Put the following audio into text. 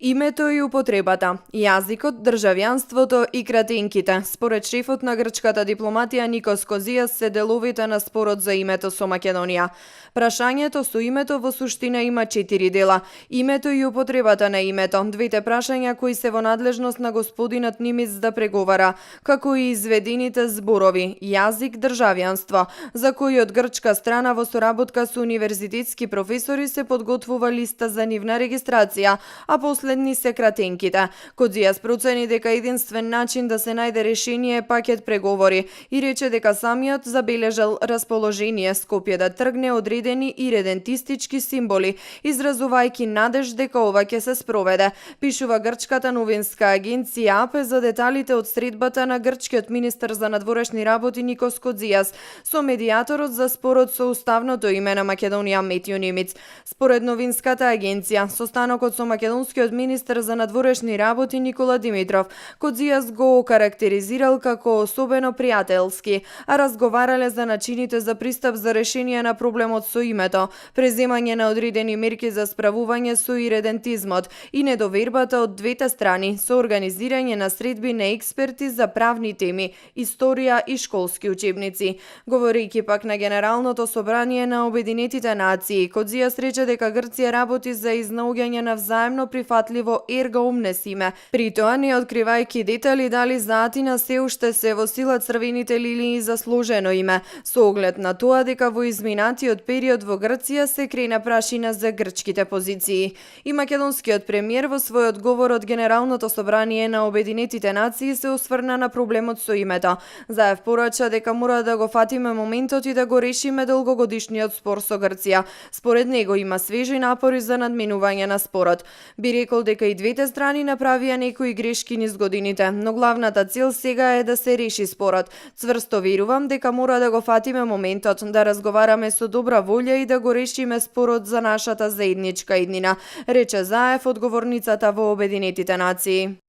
Името и употребата, јазикот, државјанството и кратинките. Според шефот на грчката дипломатија Никос Козијас се деловите на спорот за името со Македонија. Прашањето со името во суштина има 4 дела. Името и употребата на името, двете прашања кои се во надлежност на господинот Нимиц да преговара, како и изведените зборови, јазик, државјанство, за кои од грчка страна во соработка со универзитетски професори се подготвува листа за нивна регистрација, а последни се кратенките. Козијас процени дека единствен начин да се најде решение е пакет преговори и рече дека самиот забележал расположение Скопје да тргне одредени и редентистички символи, изразувајќи надеж дека ова ќе се спроведе. Пишува грчката новинска агенција АП за деталите од средбата на грчкиот министер за надворешни работи Никос Козијас со медијаторот за спорот со уставното име на Македонија Метјо Нимиц. Според новинската агенција, состанокот со македонскиот министер за надворешни работи Никола Димитров, Козијас го окарактеризирал како особено пријателски, а разговарале за начините за пристап за решение на проблемот со името, преземање на одредени мерки за справување со иредентизмот и недовербата од двете страни со организирање на средби на експерти за правни теми, историја и школски учебници. Говорејќи пак на Генералното собрание на Обединетите нации, Козијас рече дека Грција работи за изнаоѓање на взаемно прифатливо ерго умнес име. При тоа не откривајќи детали дали за Атина се уште се во сила црвените лилии за сложено име, со оглед на тоа дека во изминатиот период во Грција се крена прашина за грчките позиции. И македонскиот премиер во својот говор од Генералното собрание на Обединетите нации се осврна на проблемот со името. Заев порача дека мора да го фатиме моментот и да го решиме долгогодишниот спор со Грција. Според него има свежи напори за надминување на спорот. Би рекол дека и двете страни направија некои грешки низ годините, но главната цел сега е да се реши спорот. Цврсто верувам дека мора да го фатиме моментот, да разговараме со добра волја и да го решиме спорот за нашата заедничка иднина, рече Заев, одговорницата во Обединетите нации.